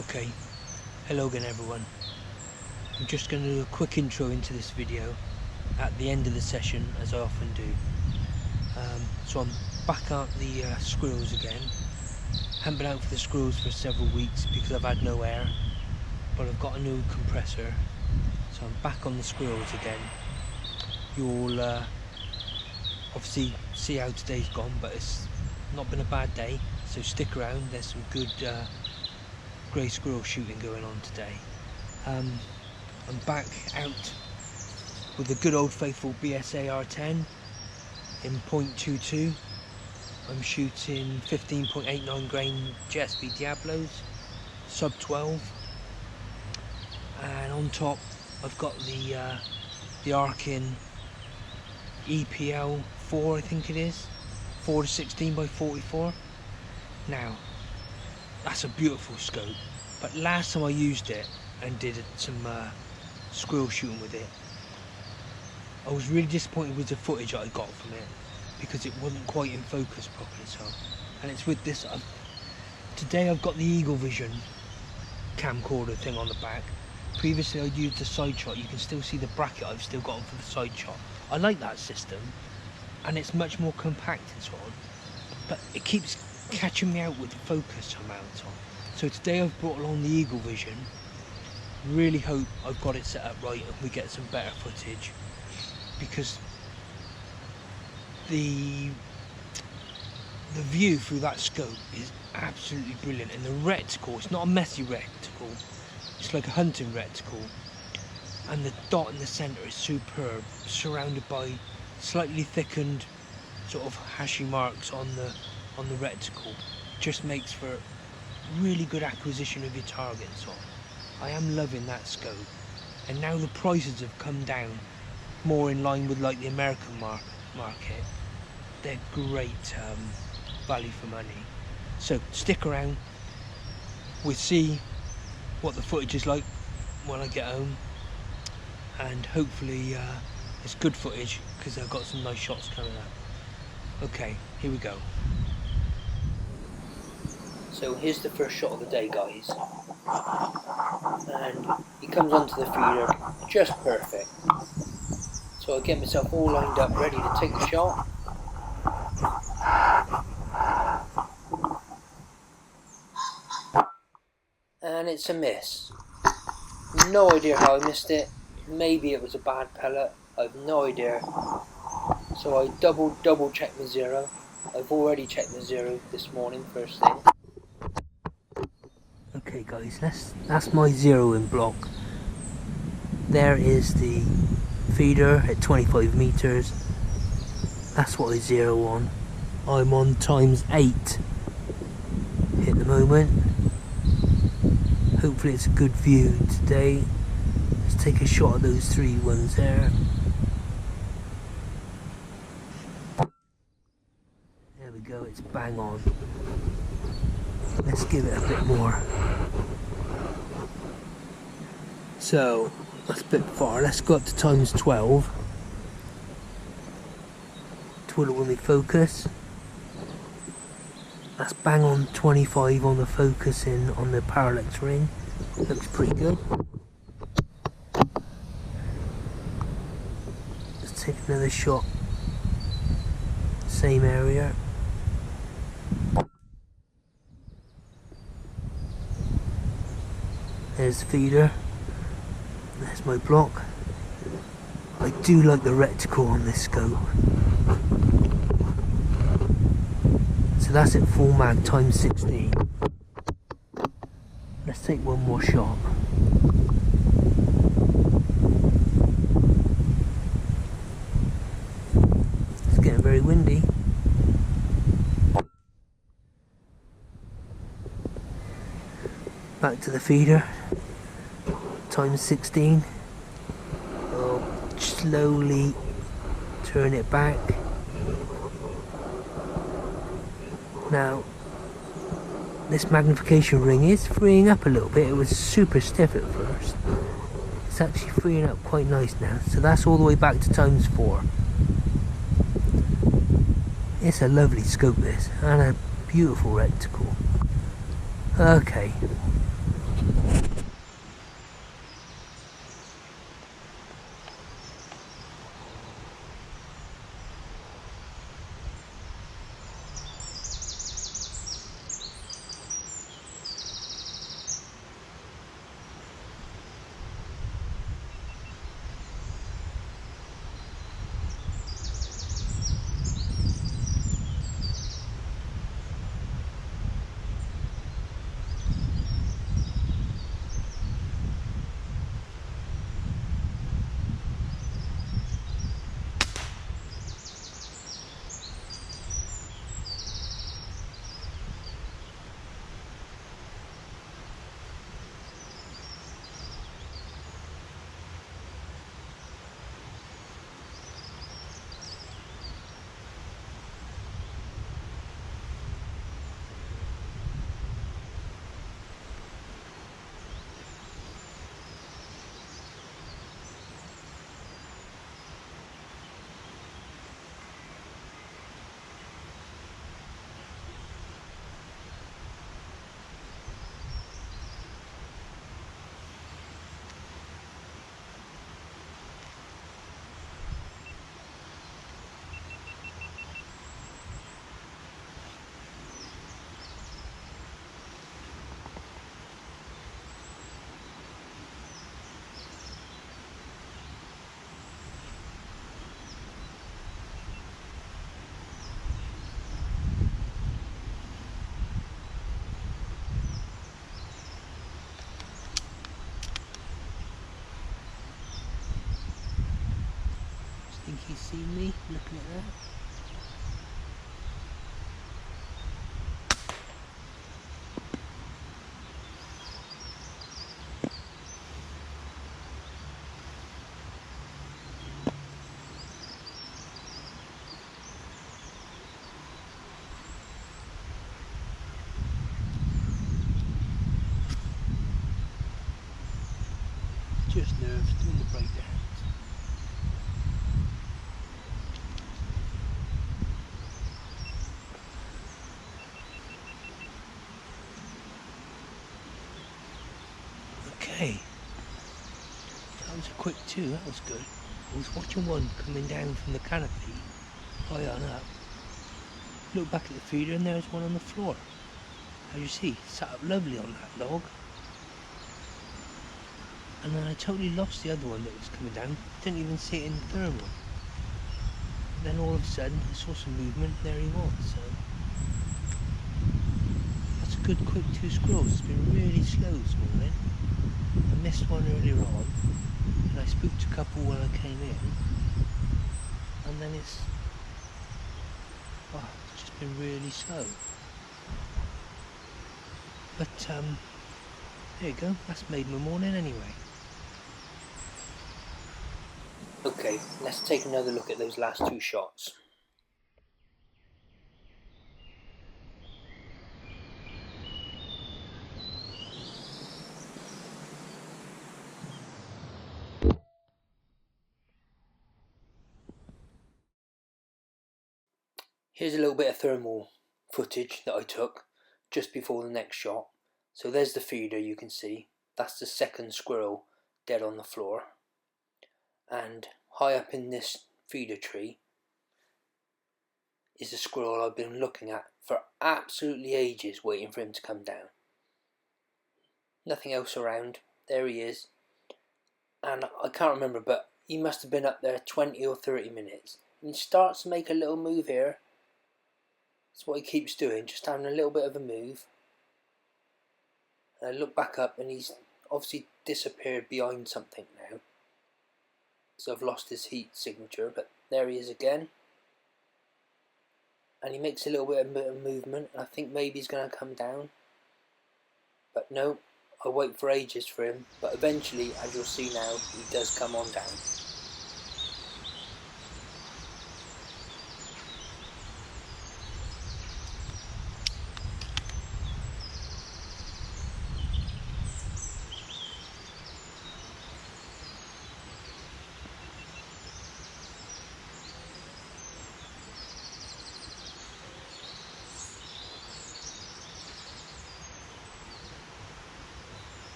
Okay, hello again everyone. I'm just going to do a quick intro into this video at the end of the session, as I often do. So I'm back out the squirrels again. Haven't been out for the squirrels for several weeks because I've had no air, but I've got a new compressor, so I'm back on the squirrels again. You'll obviously see how today's gone, but it's not been a bad day, so stick around. There's some good grey squirrel shooting going on today. I'm back out with the good old faithful BSA R10 in .22. I'm shooting 15.89 grain jet speed Diablos, sub 12, and on top I've got the Arken EPL-4, I think it is, 4-16 by 44. Now, that's a beautiful scope, but last time I used it and did some squirrel shooting with it, I was really disappointed with the footage I got from it because it wasn't quite in focus properly. So, and it's with this. Today I've got the Eagle Vision camcorder thing on the back. Previously I used the side shot. You can still see the bracket I've still got on for the side shot. I like that system, and it's much more compact and so on, but it keeps catching me out with the focus amount on. So today I've brought along the Eagle Vision. Really hope I've got it set up right and we get some better footage, because the view through that scope is absolutely brilliant, and the reticle, it's not a messy reticle, it's like a hunting reticle, and the dot in the centre is superb, surrounded by slightly thickened sort of hashy marks on the reticle. Just makes for really good acquisition of your target. So I am loving that scope, and now the prices have come down more in line with like the American market. They're great value for money, so stick around. We'll see what the footage is like when I get home, and hopefully it's good footage because I've got some nice shots coming up. Okay, here we go. So here's the first shot of the day, guys, and he comes onto the feeder just perfect. So I get myself all lined up ready to take the shot, and it's a miss. No idea how I missed it. Maybe it was a bad pellet, I've no idea. So I double check the zero. I've already checked the zero this morning first thing. Okay guys, that's my zero in block. There is the feeder at 25 meters. That's what I zero on. I'm on ×8 at the moment. Hopefully it's a good view today. Let's take a shot of those 3 ones there. There we go, it's bang on. Let's give it a bit more. So that's a bit far. Let's go up to ×12. Twiddle when we focus. That's bang on 25 on the focusing on the parallax ring. Looks pretty good. Let's take another shot. Same area. There's the feeder. There's my block. I do like the reticle on this scope. So that's at full mag ×16. Let's take one more shot. It's getting very windy. Back to the feeder. ×16. I'll slowly turn it back. Now, this magnification ring is freeing up a little bit. It was super stiff at first. It's actually freeing up quite nice now. So that's all the way back to ×4. It's a lovely scope this, and a beautiful reticle. Okay, Think he's seen me looking at that? Just nerves doing the breakdowns. Okay, that was a quick two, that was good. I was watching one coming down from the canopy, high on up. Look back at the feeder and there's one on the floor. As you see, sat up lovely on that log. And then I totally lost the other one that was coming down, didn't even see it in the thermal. Then all of a sudden I saw some movement, there he was, so that's a good quick two squirrels. It's been really slow this morning. I missed one earlier on, and I spooked a couple when I came in, and then it's just been really slow. But there you go, that's made my morning anyway. Okay, let's take another look at those last two shots. Here's a little bit of thermal footage that I took just before the next shot. So there's the feeder, you can see. That's the second squirrel dead on the floor. And high up in this feeder tree is the squirrel I've been looking at for absolutely ages, waiting for him to come down. Nothing else around. There he is. And I can't remember, but he must have been up there 20 or 30 minutes. And he starts to make a little move here. That's what he keeps doing, just having a little bit of a move. And I look back up and he's obviously disappeared behind something now. So I've lost his heat signature, but there he is again. And he makes a little bit of movement. I think maybe he's going to come down. But no, I wait for ages for him. But eventually, as you'll see now, he does come on down.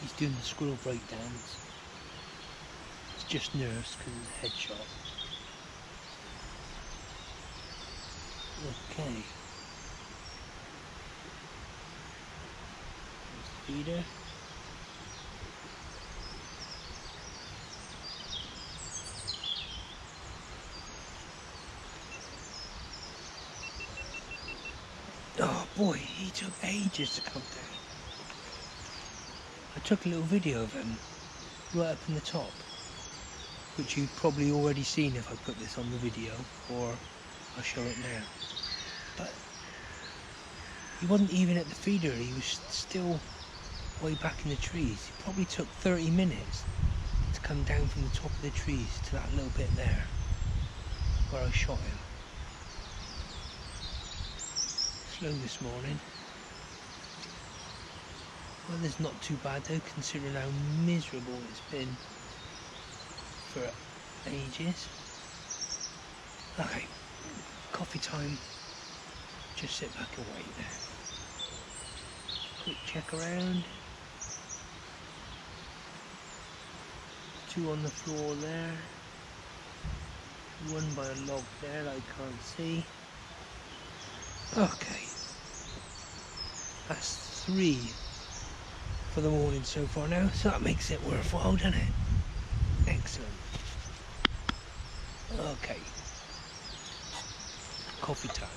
He's doing the squirrel breakdowns. It's just nerves because of the headshot. Okay. There's the feeder. Oh boy, he took ages to come down. I took a little video of him right up in the top, which you've probably already seen if I put this on the video, or I'll show it now. But he wasn't even at the feeder, he was still way back in the trees. It probably took 30 minutes to come down from the top of the trees to that little bit there where I shot him. Slow this morning. Weather's not too bad though, considering how miserable it's been for ages. Okay, coffee time. Just sit back and wait there. Quick check around. 2 on the floor there. 1 by a log there that I can't see. Okay. That's 3 for the morning so far now, so that makes it worthwhile, doesn't it? Excellent. Okay. Coffee time.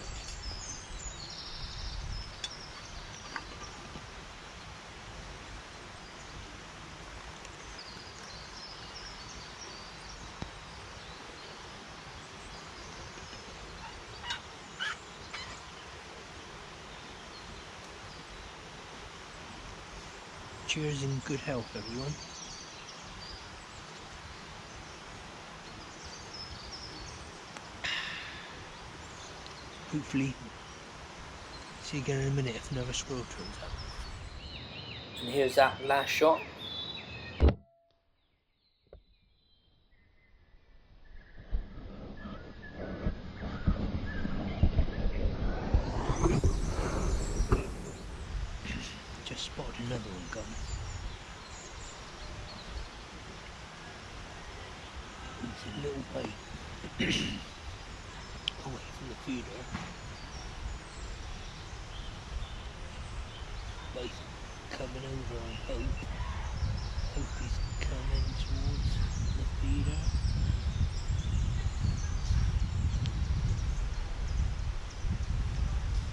Cheers in good health, everyone. Hopefully, see you again in a minute if another squirrel turns up. And here's that last shot. Just spotted another one coming. It's a little way away from the feeder. But he's coming over, I hope. Hope he's coming towards the feeder.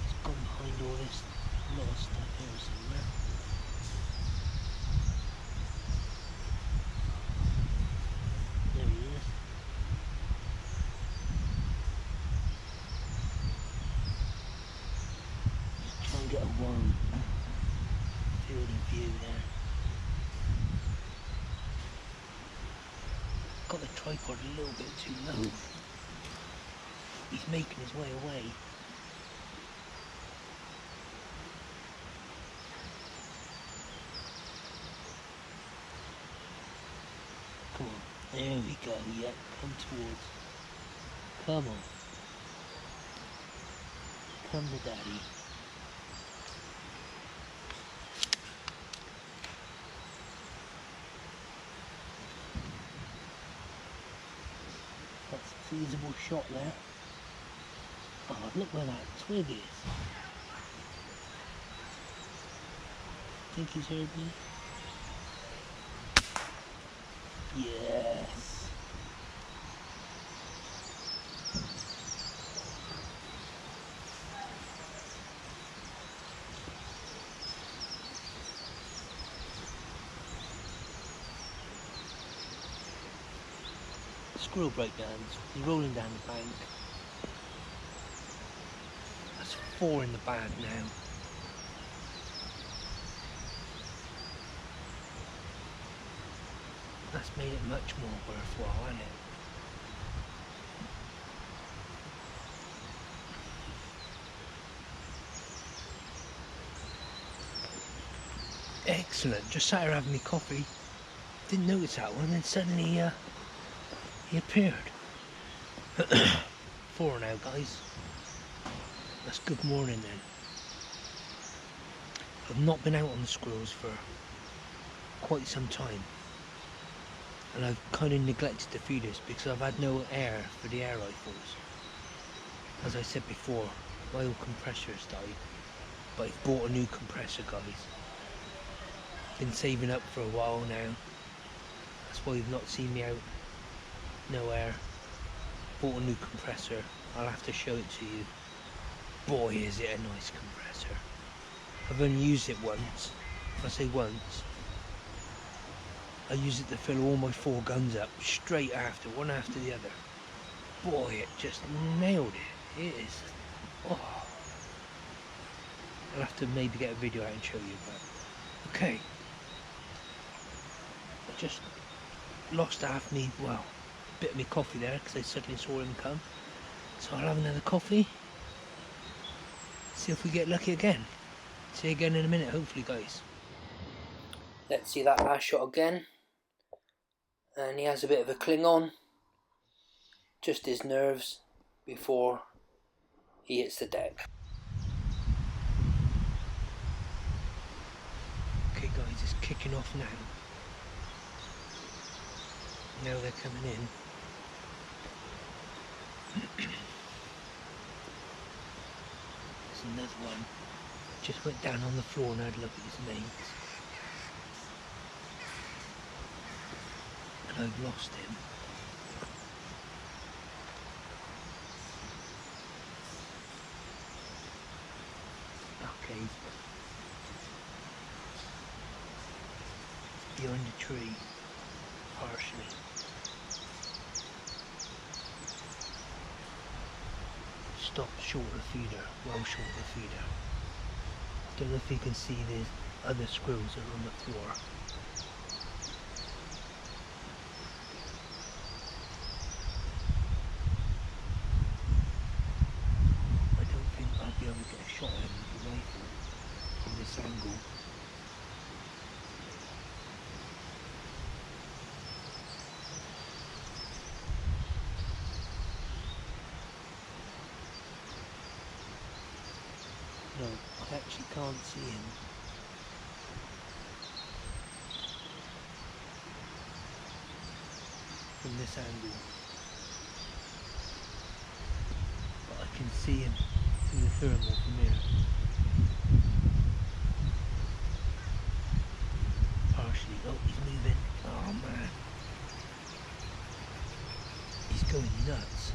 He's gone behind all this lot of stuff here somewhere. There he is. Just try and get a wide field of view there. Got the tripod a little bit too low. He's making his way away. Come on, there we go, yeah, come towards. Come on. Come to daddy. That's a feasible shot there. Oh, look where that twig is. Think he's heard me? Yes. Squirrel breakdowns. He's rolling down the bank. That's 4 in the bag now. That's made it much more worthwhile, hasn't it? Excellent. Just sat here having me coffee. Didn't notice that one, and then suddenly he appeared. 4 now, guys. That's good morning then. I've not been out on the squirrels for quite some time, and I've kind of neglected the feeders because I've had no air for the air rifles. As I said before, my old compressor has died, but I've bought a new compressor, guys. Been saving up for a while now, that's why you've not seen me out. No air. Bought a new compressor. I'll have to show it to you. Boy, is it a nice compressor. I've only used it once. I say once. I use it to fill all my 4 guns up straight after, one after the other. Boy, it just nailed it. It is. Oh. I'll have to maybe get a video out and show you, but okay. I just lost half me, well, a bit of me coffee there because I suddenly saw him come. So I'll have another coffee. See if we get lucky again. See you again in a minute, hopefully, guys. Let's see that last shot again. And he has a bit of a cling on. Just his nerves before he hits the deck. Okay guys, it's kicking off now. Now they're coming in. There's another one. Just went down on the floor and had a look at his mates. And I've lost him. Okay. Behind a tree, partially. Stopped short of feeder, well short of feeder. Don't know if you can see the other squirrels that are on the floor. I don't think I'll be able to get a shot at him with the rifle from this angle. No, I actually can't see him. From this angle. But I can see him through the thermal from here. Partially. Oh, he's moving. Oh man. He's going nuts.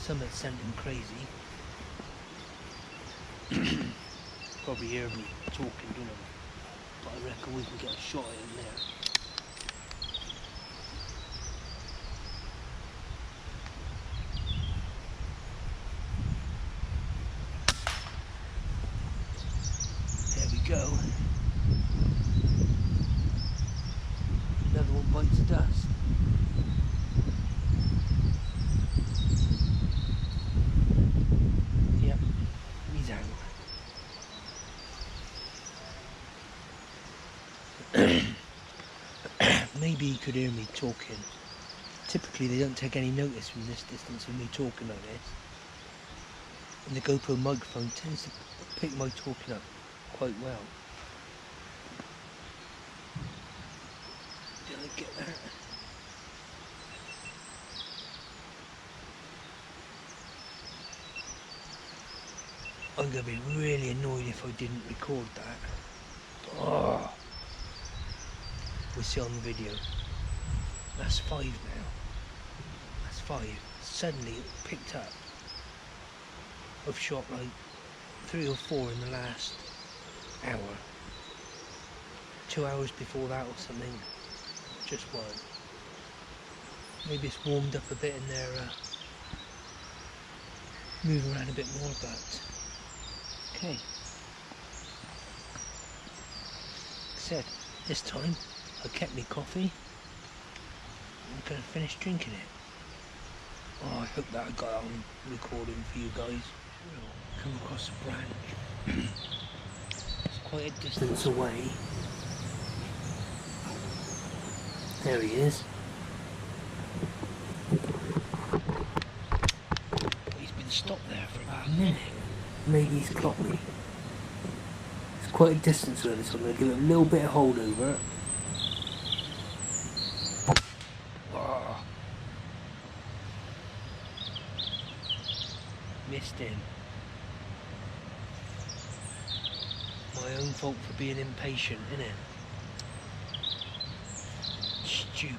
Someone sent him crazy. Probably hear me talking, don't I? But I reckon we can get a shot at him there. There we go. Another one bites the dust. Yep, he's out. Maybe he could hear me talking. Typically they don't take any notice from this distance of me talking like this. And the GoPro microphone tends to pick my talking up quite well. Did I get that? I'm going to be really annoyed if I didn't record that. Oh. We'll see on the video. That's 5 now. That's 5. Suddenly it picked up. I've shot like 3 or 4 in the last hour. 2 hours before that or something. Just 1. Maybe it's warmed up a bit in there. Move around a bit more, but okay. Like I said, this time I kept me coffee. I'm going to finish drinking it. Oh, I hope that I got on recording for you guys. Come across a branch. It's quite a distance away. There he is. He's been stopped there for about a minute. Maybe he's clocked me. It's quite a distance away, so I'm going to give it a little bit of hold over. in. My own fault for being impatient, innit? Stupid.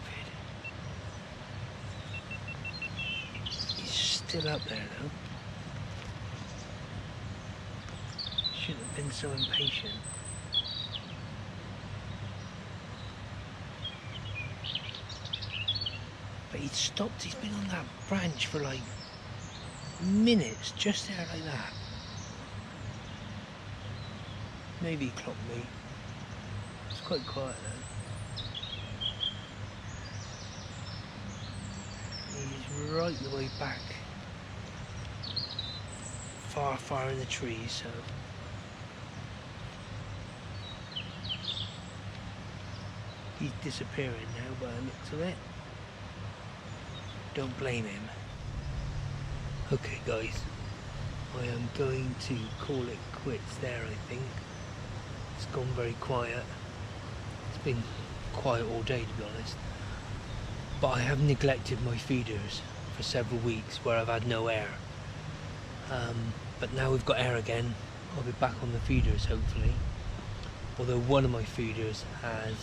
He's still up there though. Shouldn't have been so impatient. But he'd stopped, he's been on that branch for like minutes, just there like that. Maybe he clocked me. It's quite quiet though. He's right the way back. Far in the trees, so. He's disappearing now by the looks of it. Don't blame him. Okay guys, I am going to call it quits there, I think. It's gone very quiet. It's been quiet all day, to be honest. But I have neglected my feeders for several weeks where I've had no air. But now we've got air again, I'll be back on the feeders hopefully. Although one of my feeders has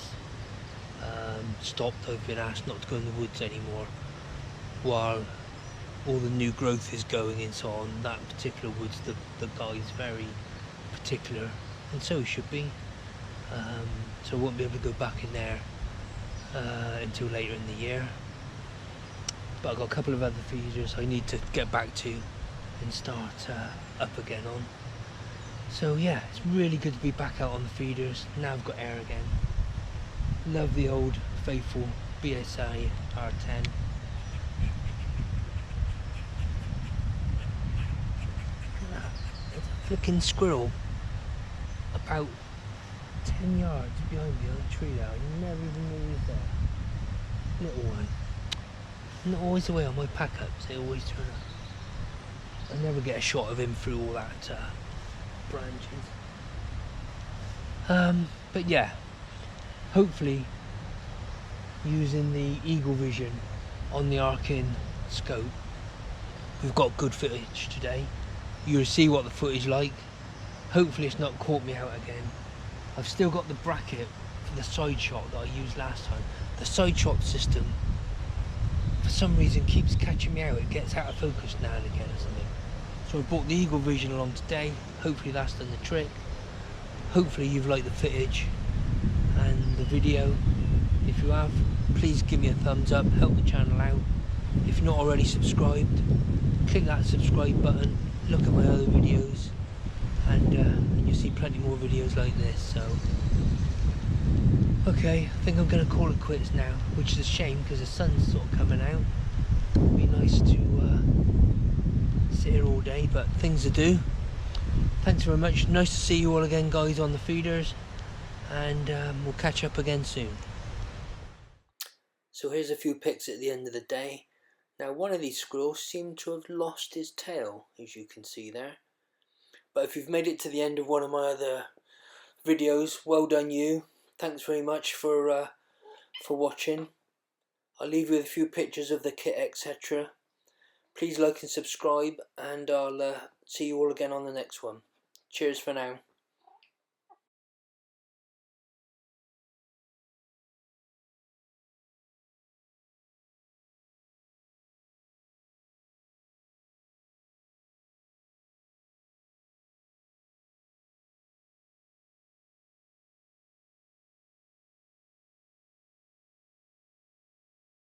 stopped. I've been asked not to go in the woods anymore while all the new growth is going and so on. That particular woods, the guy's very particular, and so he should be. So I won't be able to go back in there until later in the year. But I've got a couple of other feeders I need to get back to and start up again on. So yeah, it's really good to be back out on the feeders. Now I've got air again. Love the old faithful BSA R10. There's a flicking squirrel about 10 yards behind me on a tree there. I never even knew he was there. Little one. Not always the way on my pack-ups, they always turn up. I never get a shot of him through all that branches. But yeah, hopefully using the Eagle Vision on the Arken scope, we've got good footage today. You'll see what the footage like. Hopefully it's not caught me out again. I've still got the bracket for the side shot that I used last time. The side shot system for some reason keeps catching me out. It gets out of focus now and again or something. So I brought the Eagle Vision along today. Hopefully that's done the trick. Hopefully you've liked the footage and the video. If you have, please give me a thumbs up, help the channel out. If you're not already subscribed, click that subscribe button, look at my other videos, and you'll see plenty more videos like this. So okay, I think I'm going to call it quits now, which is a shame because the sun's sort of coming out. It'd be nice to sit here all day, but things to do. Thanks very much. Nice to see you all again, guys, on the feeders, and we'll catch up again soon. So here's a few pics at the end of the day. Now one of these squirrels seemed to have lost his tail, as you can see there. But if you've made it to the end of one of my other videos, well done you. Thanks very much for watching. I'll leave you with a few pictures of the kit, etc. Please like and subscribe, and I'll see you all again on the next one. Cheers for now.